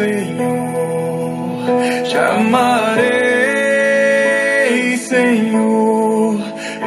Senhor, te amarei, Senhor.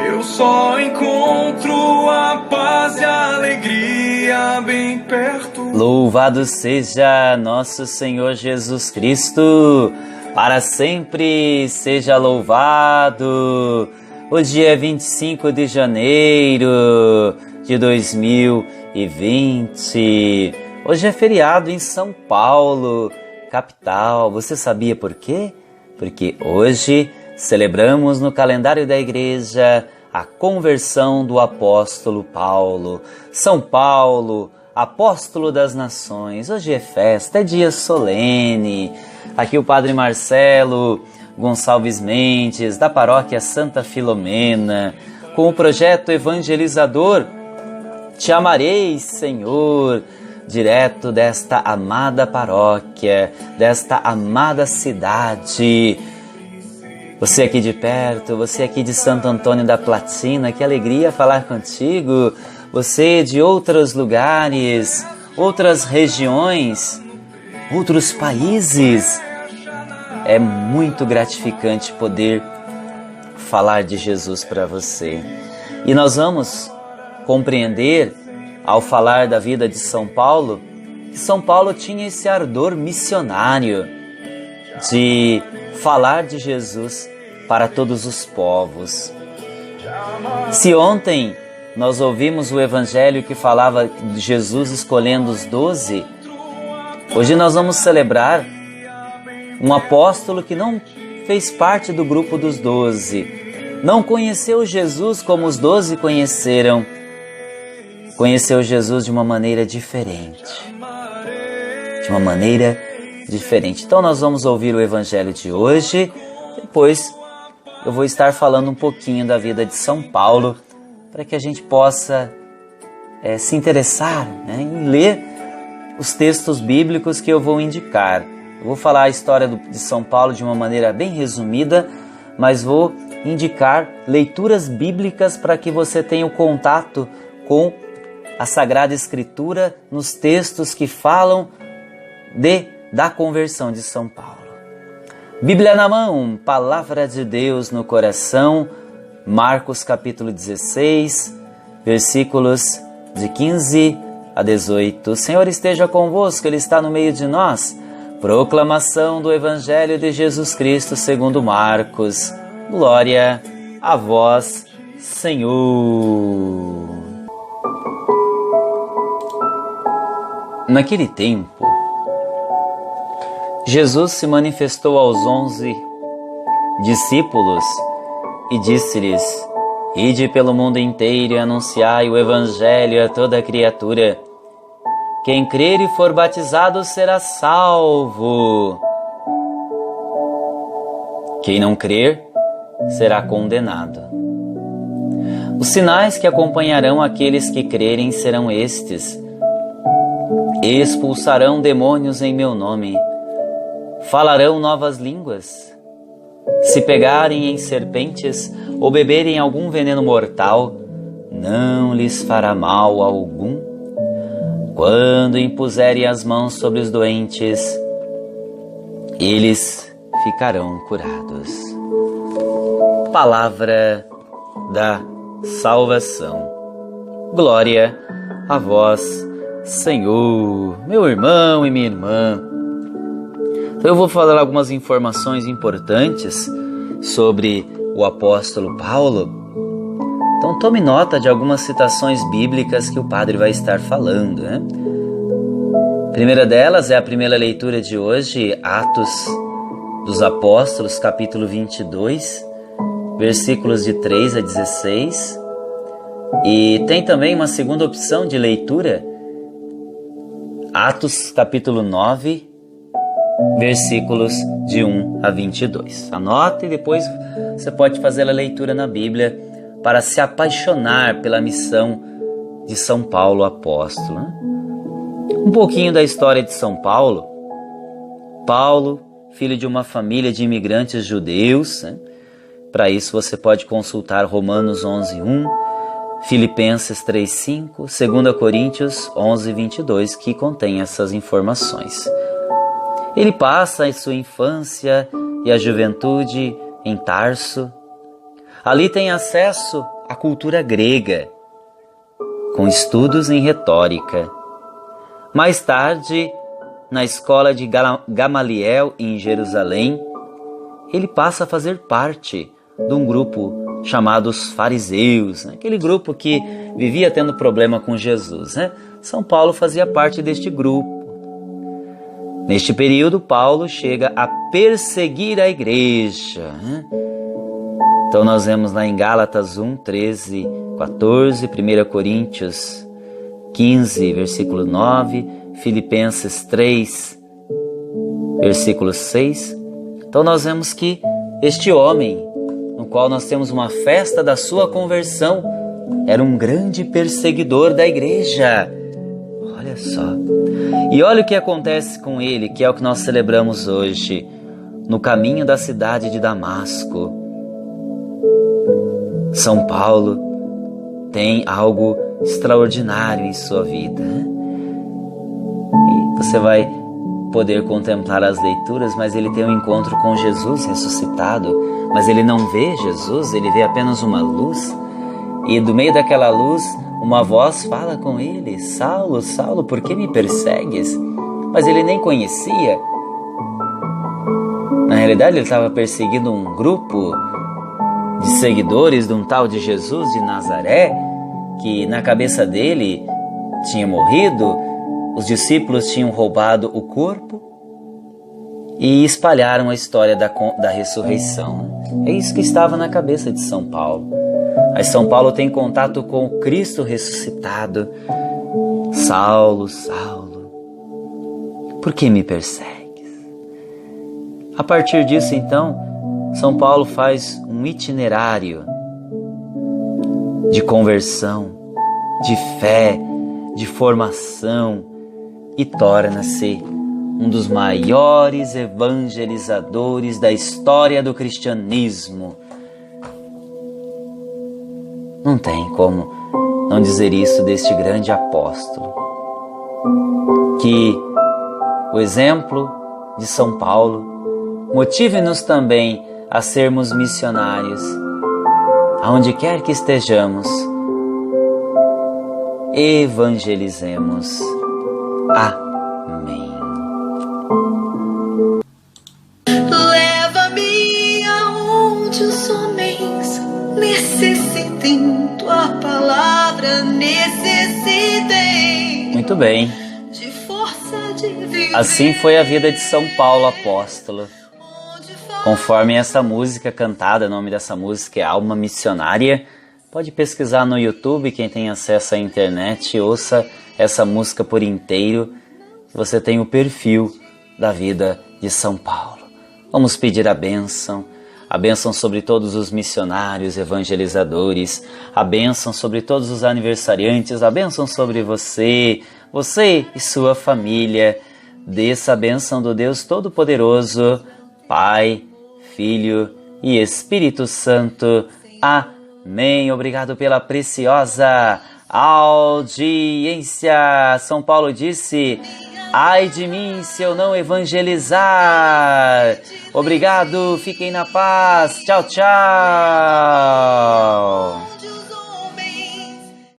Eu só encontro a paz e a alegria bem perto. Louvado seja nosso Senhor Jesus Cristo, para sempre seja louvado. Hoje é 25 de janeiro de 2020. Hoje é feriado em São Paulo, capital. Você sabia por quê? Porque hoje celebramos no calendário da igreja a conversão do apóstolo Paulo. São Paulo, apóstolo das nações. Hoje é festa, é dia solene. Aqui o Padre Marcelo Gonçalves Mendes, da paróquia Santa Filomena, com o projeto evangelizador Te Amarei, Senhor, direto desta amada paróquia, desta amada cidade. Você aqui de perto, você aqui de Santo Antônio da Platina, que alegria falar contigo. Você de outros lugares, outras regiões, outros países. É muito gratificante poder falar de Jesus para você. E nós vamos compreender, ao falar da vida de São Paulo, que São Paulo tinha esse ardor missionário de falar de Jesus para todos os povos. Se ontem nós ouvimos o evangelho que falava de Jesus escolhendo os 12, hoje nós vamos celebrar um apóstolo que não fez parte do grupo dos 12, não conheceu Jesus como os 12 conheceram, conheceu Jesus de uma maneira diferente. Então nós vamos ouvir o evangelho de hoje, depois eu vou estar falando um pouquinho da vida de São Paulo, para que a gente possa se interessar, em ler os textos bíblicos que eu vou indicar. Eu vou falar a história de São Paulo de uma maneira bem resumida, mas vou indicar leituras bíblicas para que você tenha o contato com a Sagrada Escritura nos textos que falam da conversão de São Paulo. Bíblia na mão, Palavra de Deus no coração, Marcos capítulo 16, versículos de 15 a 18. O Senhor esteja convosco, Ele está no meio de nós. Proclamação do Evangelho de Jesus Cristo segundo Marcos. Glória a vós, Senhor. Naquele tempo, Jesus se manifestou aos 11 discípulos e disse-lhes: Ide pelo mundo inteiro e anunciai o Evangelho a toda criatura. Quem crer e for batizado será salvo. Quem não crer será condenado. Os sinais que acompanharão aqueles que crerem serão estes: expulsarão demônios em meu nome, falarão novas línguas, se pegarem em serpentes ou beberem algum veneno mortal, não lhes fará mal algum. Quando impuserem as mãos sobre os doentes, eles ficarão curados. Palavra da salvação. Glória a vós, Senhor. Meu irmão e minha irmã, então eu vou falar algumas informações importantes sobre o apóstolo Paulo. Então tome nota de algumas citações bíblicas que o padre vai estar falando, A primeira delas é a primeira leitura de hoje, Atos dos Apóstolos, capítulo 22, versículos de 3 a 16. E tem também uma segunda opção de leitura, Atos, capítulo 9, versículos de 1 a 22. Anote e depois você pode fazer a leitura na Bíblia para se apaixonar pela missão de São Paulo apóstolo. Um pouquinho da história de São Paulo. Paulo, filho de uma família de imigrantes judeus. Para isso você pode consultar Romanos 11:1, Filipenses 3:5, 2 Coríntios 11:22, que contém essas informações. Ele passa a sua infância e a juventude em Tarso. Ali tem acesso à cultura grega, com estudos em retórica. Mais tarde, na escola de Gamaliel, em Jerusalém, ele passa a fazer parte de um grupo chamado os fariseus, aquele grupo que vivia tendo problema com Jesus. São Paulo fazia parte deste grupo. Neste período, Paulo chega a perseguir a igreja. Então nós vemos lá em Gálatas 1, 13, 14, 1 Coríntios 15, versículo 9, Filipenses 3, versículo 6. Então nós vemos que este homem, no qual nós temos uma festa da sua conversão, era um grande perseguidor da igreja. Olha só. E olha o que acontece com ele, que é o que nós celebramos hoje, no caminho da cidade de Damasco. São Paulo tem algo extraordinário em sua vida. E você vai poder contemplar as leituras, mas ele tem um encontro com Jesus ressuscitado, mas ele não vê Jesus, ele vê apenas uma luz, e do meio daquela luz, uma voz fala com ele: Saulo, Saulo, por que me persegues? Mas ele nem conhecia. Na realidade, ele estava perseguindo um grupo de seguidores de um tal de Jesus de Nazaré, que na cabeça dele tinha morrido, os discípulos tinham roubado o corpo e espalharam a história da ressurreição. É isso que estava na cabeça de São Paulo. Aí São Paulo tem contato com o Cristo ressuscitado. Saulo, Saulo, por que me persegues? A partir disso, então, São Paulo faz um itinerário de conversão, de fé, de formação e torna-se um dos maiores evangelizadores da história do cristianismo. Não tem como não dizer isso deste grande apóstolo. Que o exemplo de São Paulo motive-nos também a sermos missionários, aonde quer que estejamos. Evangelizemos. Amém. Leva-me aonde os homens necessitem, tua palavra necessitem. Muito bem. De força de viver. Assim foi a vida de São Paulo apóstolo. Conforme essa música cantada, o nome dessa música é Alma Missionária. Pode pesquisar no YouTube, quem tem acesso à internet, ouça essa música por inteiro. Você tem o perfil da vida de São Paulo. Vamos pedir a bênção sobre todos os missionários, evangelizadores, a bênção sobre todos os aniversariantes, a bênção sobre você e sua família. Desça a bênção do Deus Todo-Poderoso, Pai, Filho e Espírito Santo. Amém. Obrigado pela preciosa audiência. São Paulo disse: ai de mim se eu não evangelizar. Obrigado, fiquem na paz. Tchau, tchau.